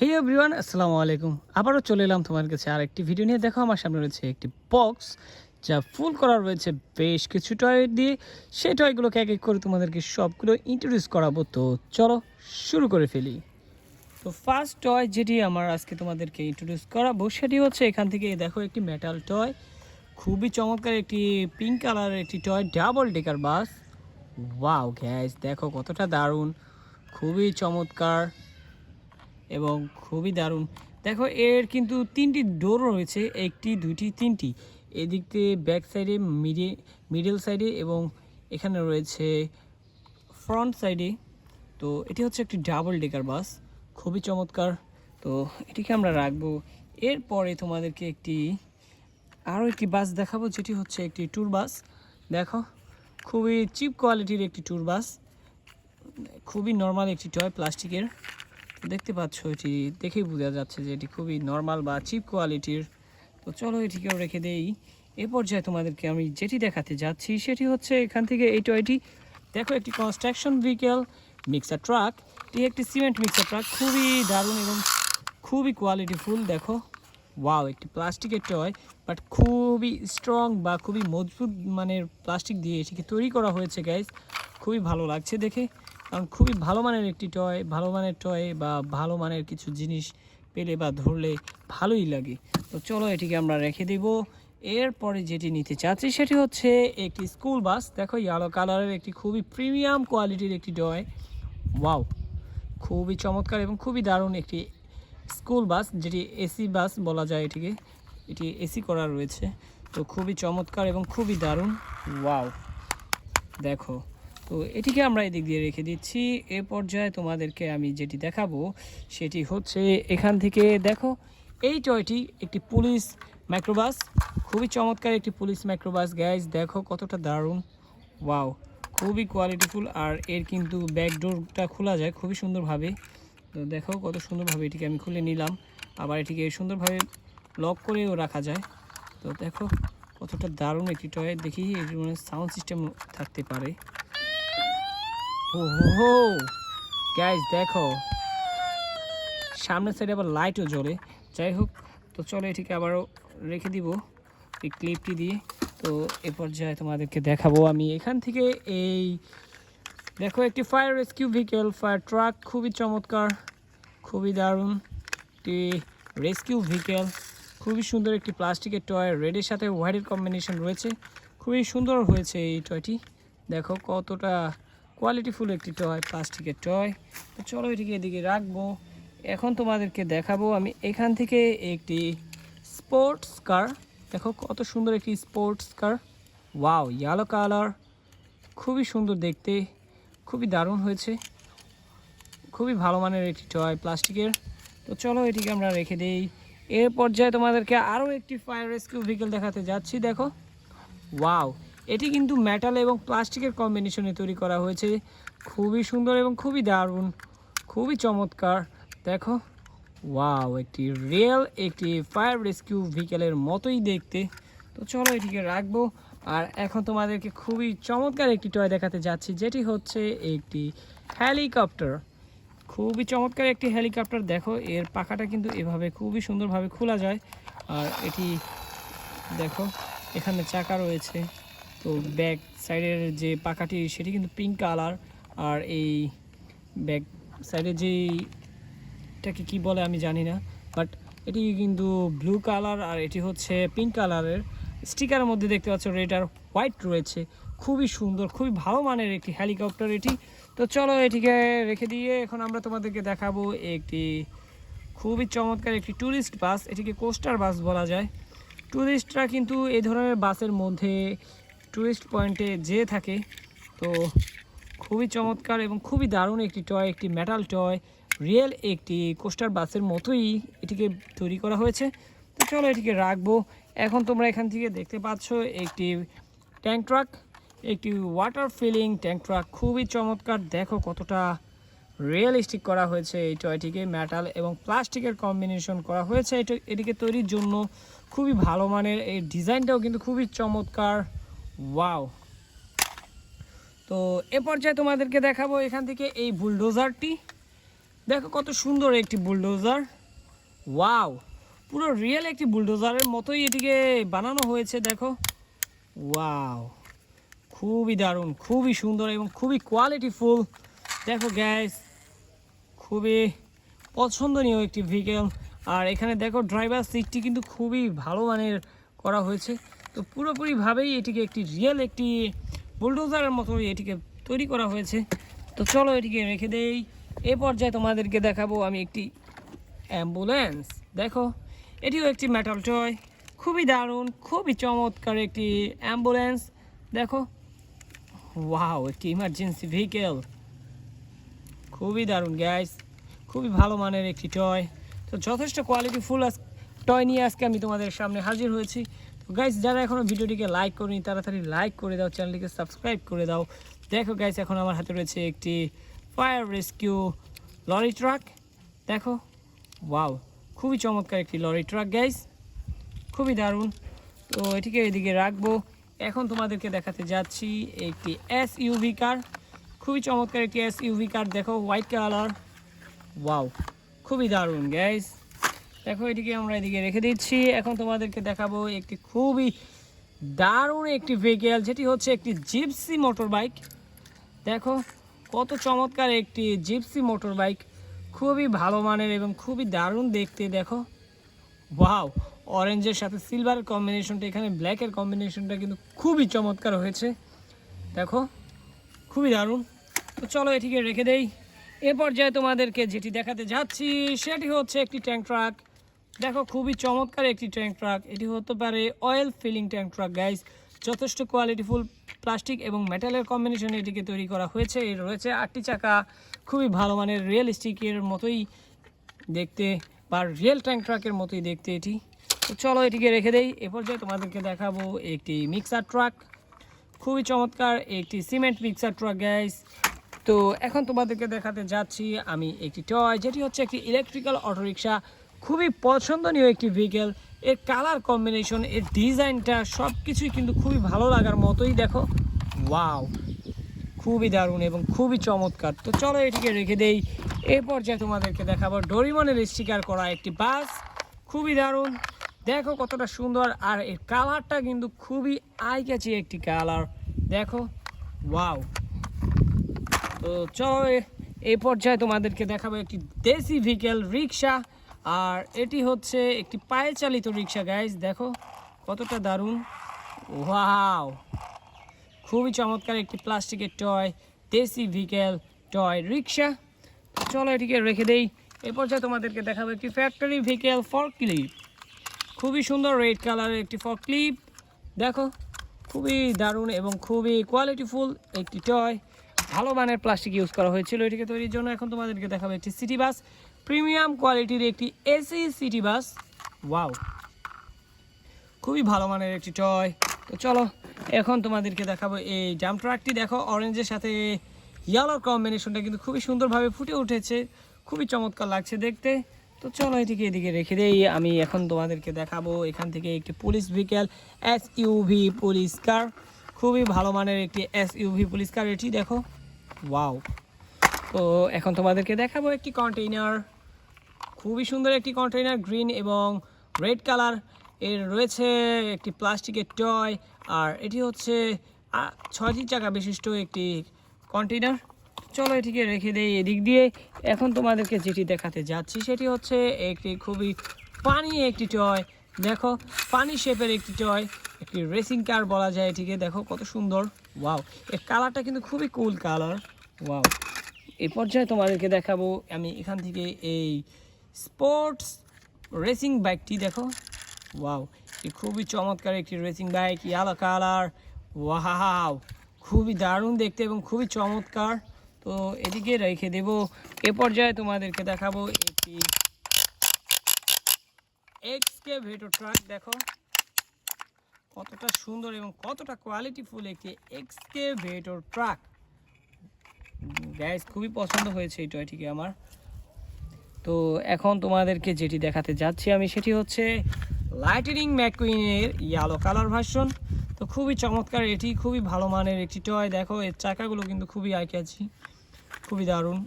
হে everyone, আসসালামু আলাইকুম। আবারও চলে এলাম তোমার কাছে আরেকটি ভিডিও নিয়ে। দেখো, আমার সামনে রয়েছে একটি বক্স যা ফুল করা রয়েছে বেশ কিছু টয় দিয়ে। সেই টয়গুলোকে এক এক করে তোমাদেরকে সবগুলো ইন্ট্রোডিউস করাবো। তো চলো শুরু করে ফেলি। তো ফার্স্ট টয় যেটি আমার আজকে তোমাদেরকে ইন্ট্রোডিউস করাবো সেটি হচ্ছে এখান থেকে দেখো একটি মেটাল টয়। খুবই চমৎকার একটি পিঙ্ক কালারের একটি টয়, ডাবল ডেকার বাস। ওয়াও গ্যাস, দেখো কতটা দারুণ, খুবই চমৎকার এবং খুবই দারুণ। দেখো এর কিন্তু তিনটি ডোর রয়েছে, একটি দুইটি তিনটি। এদিক দিয়ে ব্যাক সাইডে, মিডল সাইডে এবং এখানে রয়েছে ফ্রন্ট সাইডে। তো এটি হচ্ছে একটি ডাবল ডেকার বাস, খুবই চমৎকার। তো এটিকে আমরা রাখবো। এরপরে তোমাদেরকে আরও একটি বাস দেখাবো, যেটি হচ্ছে একটি ট্যুর বাস। দেখো, খুবই চিপ কোয়ালিটির একটি ট্যুর বাস, খুবই নর্মাল একটি টয় প্লাস্টিকের। দেখতে পাচ্ছ, এটি দেখেই বোঝা যাচ্ছে যে এটি খুবই নর্মাল বা চিপ কোয়ালিটির। তো চলো এটিকেও রেখে দেই। এ পর্যায়ে তোমাদেরকে আমি যেটি দেখাতে যাচ্ছি সেটি হচ্ছে এখান থেকে এই টয়টি। দেখো, একটি কনস্ট্রাকশন ভেহিকেল মিক্সার ট্রাক। এটি একটি সিমেন্ট মিক্সার ট্রাক, খুবই দারুণ এবং খুবই কোয়ালিটিফুল। দেখো, ওয়াও, একটি প্লাস্টিকের টয়, বাট খুবই স্ট্রং বা খুবই মজবুত মানের প্লাস্টিক দিয়ে এটিকে তৈরি করা হয়েছে গাইজ। খুবই ভালো লাগছে দেখে, কারণ খুবই ভালো মানের একটি টয়। ভালো মানের টয় বা ভালো মানের কিছু জিনিস পেলে বা ধরলে ভালোই লাগে। তো চলো এটিকে আমরা রেখে দেব। এরপরে যেটি নিতে চাচ্ছি সেটি হচ্ছে একটি স্কুল বাস। দেখো, ইয়েলো কালারের একটি খুবই প্রিমিয়াম কোয়ালিটির একটি টয়। ওয়াও, খুবই চমৎকার এবং খুবই দারুণ একটি স্কুল বাস, যেটি এসি বাস বলা যায় এটিকে। এটি এসি করা রয়েছে। তো খুবই চমৎকার এবং খুবই দারুণ। ওয়াও, দেখো। তো এটিকে আমরা এদিক দিয়ে রেখে দিচ্ছি। এ পর্যায়ে তোমাদেরকে আমি যেটি দেখাবো সেটি হচ্ছে এখান থেকে। দেখো, এই টয়টি একটি পুলিশ মাইক্রোবাস, খুবই চমৎকার একটি পুলিশ মাইক্রোবাস গাইজ। দেখো কতটা দারুণ, ওয়াও, খুবই কোয়ালিটিফুল। আর এর কিন্তু ব্যাক ডোরটা খোলা যায় খুবই সুন্দরভাবে। তো দেখো কত সুন্দরভাবে এটিকে আমি খুলে নিলাম। আবার এটিকে সুন্দরভাবে লক করেও রাখা যায়। তো দেখো কতটা দারুণ একটি টয়। দেখি এর মানে সাউন্ড সিস্টেম থাকতে পারে। ও হো গাইজ, দেখো সামনের সাইডে আবার লাইটও জ্বলে। যাই হোক, তো চলো এটিকে আবারও রেখে দিব এই ক্লিপটি দিয়ে। তো এ পর্যায়ে তোমাদেরকে দেখাবো আমি এখান থেকে এই দেখো একটি fire rescue vehicle, fire truck, খুবই চমৎকার, খুবই দারুণ একটি রেস্কিউ ভেহিকেল। খুবই সুন্দর একটি প্লাস্টিকের টয়, রেডের সাথে হোয়াইটের কম্বিনেশন রয়েছে। খুবই সুন্দর হয়েছে এই টয়টি। দেখো কতটা কোয়ালিটিফুল একটি টয়, প্লাস্টিকের টয়। তো চলো এটিকে এদিকে রাখবো। এখন তোমাদেরকে দেখাবো আমি এখান থেকে একটি স্পোর্টস কার। দেখো কত সুন্দর একটি sports car. Wow, yellow colour, খুবই সুন্দর দেখতে, খুবই দারুণ হয়েছে। খুবই ভালো মানের একটি টয় প্লাস্টিকের। তো চলো এটিকে আমরা রেখে দেই। এর পর্যায়ে তোমাদেরকে আরও একটি ফায়ার রেস্কিউ ভেহিকেল দেখাতে যাচ্ছি। দেখো, ওয়াও, এটি কিন্তু মেটাল এবং প্লাস্টিকের কম্বিনেশনে তৈরি করা হয়েছে। খুবই সুন্দর এবং খুবই দারুণ, খুবই চমৎকার। দেখো, ওয়াও, একটি রিয়েল একটি ফায়ার রেস্কিউ ভেহিকেলের মতোই দেখতে। তো চলো এটিকে রাখবো। আর এখন তোমাদেরকে খুবই চমৎকার একটি টয় দেখাতে যাচ্ছি, যেটি হচ্ছে একটি হেলিকপ্টার। খুবই চমৎকার একটি হেলিকপ্টার। দেখো, এর পাখাটা কিন্তু এভাবে খুবই সুন্দরভাবে খোলা যায়। আর এটি দেখো, এখানে চাকা রয়েছে। তো ব্যাক সাইডের যে পাখাটি সেটি কিন্তু পিঙ্ক কালার। আর এই ব্যাক সাইডে এটাকে কি বলে আমি জানি না, বাট এটি কিন্তু ব্লু কালার আর এটি হচ্ছে পিঙ্ক কালারের। স্টিকারের মধ্যে দেখতে পাচ্ছ রেড আর হোয়াইট রয়েছে। খুবই সুন্দর, খুবই ভালো মানের একটি হেলিকপ্টার এটি। তো চলো এটিকে রেখে দিয়ে এখন আমরা তোমাদেরকে দেখাবো একটি খুবই চমৎকার একটি ট্যুরিস্ট বাস। এটিকে কোস্টার বাস বলা যায়। ট্যুরিস্টরা কিন্তু এই ধরনের বাসের মধ্যে ট্যুরিস্ট পয়েন্টে যেয়ে থাকে। তো খুবই চমৎকার এবং খুবই দারুণ একটি টয়, একটি মেটাল টয়, রিয়েল একটি কোস্টার বাসের মতোই এটিকে তৈরি করা হয়েছে। তো চলো এটিকে রাখবো। এখন তোমরা এখান থেকে দেখতে পাচ্ছ একটি ট্যাঙ্ক ট্রাক, একটি ওয়াটার ফিলিং ট্যাঙ্ক ট্রাক, খুবই চমৎকার। দেখো কতটা রিয়েলিস্টিক করা হয়েছে এই টয়টিকে। মেটাল এবং প্লাস্টিকের কম্বিনেশন করা হয়েছে এটিকে তৈরির জন্য। খুবই ভালো মানের, এই ডিজাইনটাও কিন্তু খুবই চমৎকার। ওয়াও। তো এ পর্যায়ে তোমাদেরকে দেখাবো এখান থেকে এই বুলডোজারটি। দেখো কত সুন্দর একটি বুলডোজার। ওয়াও, পুরো রিয়েল একটি বুলডোজারের মতোই এটিকে বানানো হয়েছে। দেখো ওয়াও, খুবই দারুণ, খুবই সুন্দর এবং খুবই কোয়ালিটিফুল। দেখো গ্যাস, খুবই পছন্দনীয় একটি ভেহিকেল। আর এখানে দেখো ড্রাইভার সিটটি কিন্তু খুবই ভালো মানের করা হয়েছে। তো পুরোপুরিভাবেই এটিকে একটি রিয়েল একটি বুলডোজারের মতো এটিকে তৈরি করা হয়েছে। তো চলো এটিকে রেখে দেই। এ পর্যায়ে তোমাদেরকে দেখাবো আমি একটি অ্যাম্বুলেন্স। দেখো এটিও একটি মেটাল টয়, খুবই দারুণ, খুবই চমৎকার একটি অ্যাম্বুলেন্স। দেখো ওয়াও, একটি ইমার্জেন্সি ভেহিকেল, খুবই দারুণ গাইস, খুবই ভালো মানের একটি টয়। তো যথেষ্ট কোয়ালিটিফুল টয় নিয়ে আজকে আমি তোমাদের সামনে হাজির হয়েছি। তো গাইস, যারা এখনও ভিডিওটিকে লাইক করেনি তাড়াতাড়ি লাইক করে দাও, চ্যানেলটিকে সাবস্ক্রাইব করে দাও। দেখো গাইস, এখন আমার হাতে রয়েছে একটি ফায়ার রেস্কিউ লরি ট্রাক। দেখো ওয়াও, খুবই চমৎকার একটি লরি ট্রাক গাইস, খুবই দারুণ। তো এটিকে এদিকে রাখবো। এখন তোমাদেরকে দেখাতে যাচ্ছি একটি এসইউভি কার, খুবই চমৎকার একটি এসইউভি কার। দেখো হোয়াইট কালার, ওয়াও, খুবই দারুণ গাইস। দেখো এটিকে আমরা এদিকে রেখে দিচ্ছি। এখন তোমাদেরকে দেখাবো একটি খুবই দারুণ একটি ভেহিকেল, যেটি হচ্ছে একটি জিপসি মোটর বাইক। দেখো কত চমৎকার একটি জিপসি মোটর বাইক, খুবই ভালো মানের এবং খুবই দারুণ দেখতে। দেখো ওয়াও, অরেঞ্জের সাথে সিলভারের কম্বিনেশনটা, এখানে ব্ল্যাকের কম্বিনেশনটা কিন্তু খুবই চমৎকার হয়েছে। দেখো খুবই দারুণ। তো চলো এটিকে রেখে দেই। এ পর্যায়ে তোমাদেরকে যেটি দেখাতে যাচ্ছি সেটি হচ্ছে একটি ট্যাঙ্ক ট্রাক। দেখো খুবই চমৎকার একটি ট্যাঙ্ক ট্রাক, এটি হতে পারে oil filling tank truck guys. যথেষ্ট কোয়ালিটিফুল প্লাস্টিক এবং মেটালের কম্বিনেশনে এটিকে তৈরি করা হয়েছে। এর রয়েছে 8টি চাকা, খুবই ভালো মানের রিয়েলিস্টিকের মতোই দেখতে, বা রিয়েল ট্যাঙ্ক ট্রাকের মতোই দেখতে এটি। তো চলো এটিকে রেখে দেই। এ পর্যায়ে তোমাদেরকে দেখাবো একটি মিক্সার ট্রাক, খুবই চমৎকার একটি সিমেন্ট মিক্সার ট্রাক গাইস। তো এখন তোমাদেরকে দেখাতে যাচ্ছি আমি একটি টয়, যেটি হচ্ছে একটি ইলেকট্রিক্যাল অটোরিকশা, খুবই পছন্দনীয় একটি ভেহিকেল। এর কালার কম্বিনেশন, এর ডিজাইনটা সব কিছুই কিন্তু খুবই ভালো লাগার মতোই। দেখো ওয়াও, খুবই দারুণ এবং খুবই চমৎকার। তো চলো এটিকে রেখে দেই। এই পর্যায়ে তোমাদেরকে দেখাবো ডোরিমনের স্টিকার করা একটি বাস, খুবই দারুণ। দেখো কতটা সুন্দর, আর এর কালারটা কিন্তু খুবই আই ক্যাচি একটি কালার। দেখো ওয়াও। তো চলো এই পর্যায়ে তোমাদেরকে দেখাবো একটি দেশি ভেহিকেল রিক্সা, আর এটি হচ্ছে একটি পায়ে চালিত রিক্সা গাইজ। দেখো কতটা দারুণ, ওয়াও, খুবই চমৎকার একটি প্লাস্টিকের টয় দেশি ভেহিকেল টয় রিক্সা। চলো এটিকে রেখে দেই। এ পর্যায়ে তোমাদেরকে দেখাবো একটি ফ্যাক্টরি ভেহিকেল ফর্কলিফট, খুবই সুন্দর রেড কালারের একটি ফর্কলিফট। দেখো খুবই দারুণ এবং খুবই কোয়ালিটিফুল একটি টয়, ভালো মানের প্লাস্টিক ইউজ করা হয়েছিল এটিকে তৈরির জন্য। এখন তোমাদেরকে দেখাবো একটি সিটি বাস, প্রিমিয়াম কোয়ালিটির একটি এসি সিটি বাস। ওয়াও, খুবই ভালো মানের একটি টয়। তো চলো এখন তোমাদেরকে দেখাবো এই ডাম্প ট্রাকটি। দেখো অরেঞ্জের সাথে ইয়েলোর কম্বিনেশনটা কিন্তু খুবই সুন্দরভাবে ফুটে উঠেছে, খুবই চমৎকার লাগছে দেখতে। তো চলো এটিকে এদিকে রেখে দেই। আমি এখন তোমাদেরকে দেখাবো এখান থেকে একটি পুলিশ ভেহিকেল এসইউভি পুলিশ কার, খুবই ভালো মানের একটি এসইউভি পুলিশ কার এটি। দেখো ওয়াও। তো এখন তোমাদেরকে দেখাবো একটি কন্টেইনার, খুবই সুন্দর একটি কন্টেইনার, গ্রিন এবং রেড কালার। এর রয়েছে একটি প্লাস্টিকের টয়, আর এটি হচ্ছে 6টি চাকা বিশিষ্ট একটি কন্টেইনার। চলো এটিকে রেখে দেই এদিক দিয়ে। এখন তোমাদেরকে যেটি দেখাতে যাচ্ছি সেটি হচ্ছে একটি খুবই ফানি একটি টয়। দেখো ফানি শেপের একটি টয়, একটি রেসিং কার বলা যায় এটিকে। দেখো কত সুন্দর, ওয়াও, এর কালারটা কিন্তু খুবই কুল কালার। ওয়াও। এই পর্যায়ে তোমাদেরকে দেখাবো আমি এখান থেকে এই স্পোর্টস রেসিং বাইকটি। দেখো ওয়াও, এই খুবই চমৎকার একটি racing bike, yellow colour. Wow, খুবই দারুণ দেখতে এবং খুবই চমৎকার। তো এদিকে রেখে দেব। এ পর্যায়ে তোমাদেরকে দেখাবো একটি এক্সকেভেটর ট্রাক। দেখো কতটা সুন্দর এবং কতটা কোয়ালিটিফুল একটি এক্সকেভেটর ট্রাক গাইস, খুবই পছন্দ হয়েছে এই টয়টিকে আমার। তো এখন তোমাদেরকে যেটি দেখাতে যাচ্ছি আমি সেটি হচ্ছে লাইটনিং ম্যাকুইনের ইয়েলো কালার ভার্সন। তো খুবই চমৎকার, এটি খুবই ভালো মানের একটি টয়। দেখো এর চাকাগুলো কিন্তু খুবই আই ক্যাচি, খুবই দারুণ।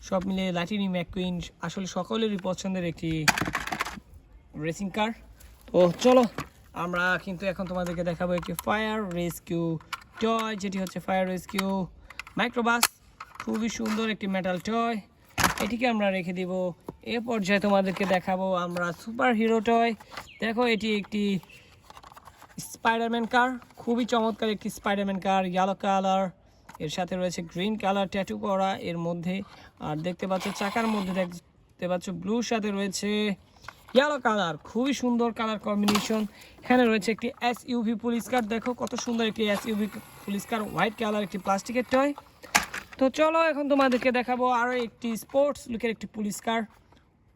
সব মিলিয়ে লাইটনিং ম্যাকুইন আসলে সকলেরই পছন্দের একটি রেসিং কার। তো চলো আমরা কিন্তু এখন তোমাদেরকে দেখাবো একটি ফায়ার রেস্কিউ টয়, যেটি হচ্ছে ফায়ার রেস্কিউ মাইক্রোবাস। খুবই সুন্দর একটি মেটাল টয়, এটিকে আমরা রেখে দিব। এ পর্যায়ে তোমাদেরকে দেখাবো আমরা সুপার হিরো টয়। দেখো এটি একটি স্পাইডারম্যান কার, খুবই চমৎকার একটি স্পাইডারম্যান কার, ইয়েলো কালার, এর সাথে রয়েছে গ্রিন কালার ট্যাটু করা এর মধ্যে। আর দেখতে পাচ্ছ চাকার মধ্যে দেখতে পাচ্ছ ব্লুর সাথে রয়েছে ইয়েলো কালার, খুবই সুন্দর কালার কম্বিনেশন। এখানে রয়েছে একটি এসইউভি পুলিশ কার, দেখো কত সুন্দর একটি এসইউভি পুলিশ কার, হোয়াইট কালার একটি প্লাস্টিকের টয়। তো চলো এখন তোমাদেরকে দেখাবো আরও একটি স্পোর্টস লুকের একটি পুলিশ কার।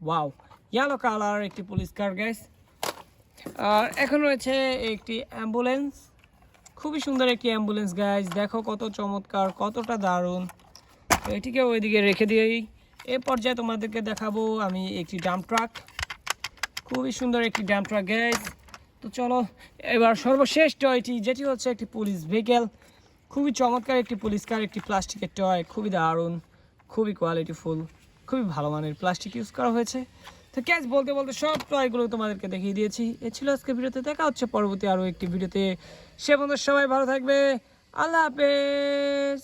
ওয়াও, ইয়েলো কালার একটি পুলিশ কার গাইস। আর এখন রয়েছে একটি অ্যাম্বুলেন্স, খুবই সুন্দর একটি অ্যাম্বুলেন্স গাইস, দেখো কত চমৎকার, কতটা দারুণ। তো এটিকে ওইদিকে রেখে দিই। এ পর্যায়ে তোমাদেরকে দেখাবো আমি একটি ডাম্প ট্রাক, খুবই সুন্দর একটি ডাম্প ট্রাক গাইস। তো চলো এবার সর্বশেষ টয়টি, যেটি হচ্ছে একটি পুলিশ ভেহিকেল, খুবই চমৎকার একটি পুলিশ কার, একটি প্লাস্টিকের টয়, খুবই দারুণ, খুবই কোয়ালিটিফুল, খুবই ভালো মানের প্লাস্টিক ইউজ করা হয়েছে। তো ক্যাশ বলতে বলতে সব টয়গুলো তোমাদেরকে দেখিয়ে দিয়েছি। এ ছিল আজকে ভিডিওতে, দেখা হচ্ছে পরবর্তী আরও একটি ভিডিওতে। সে পর্যন্ত সবাই ভালো থাকবে, আল্লাহ হাফেজ।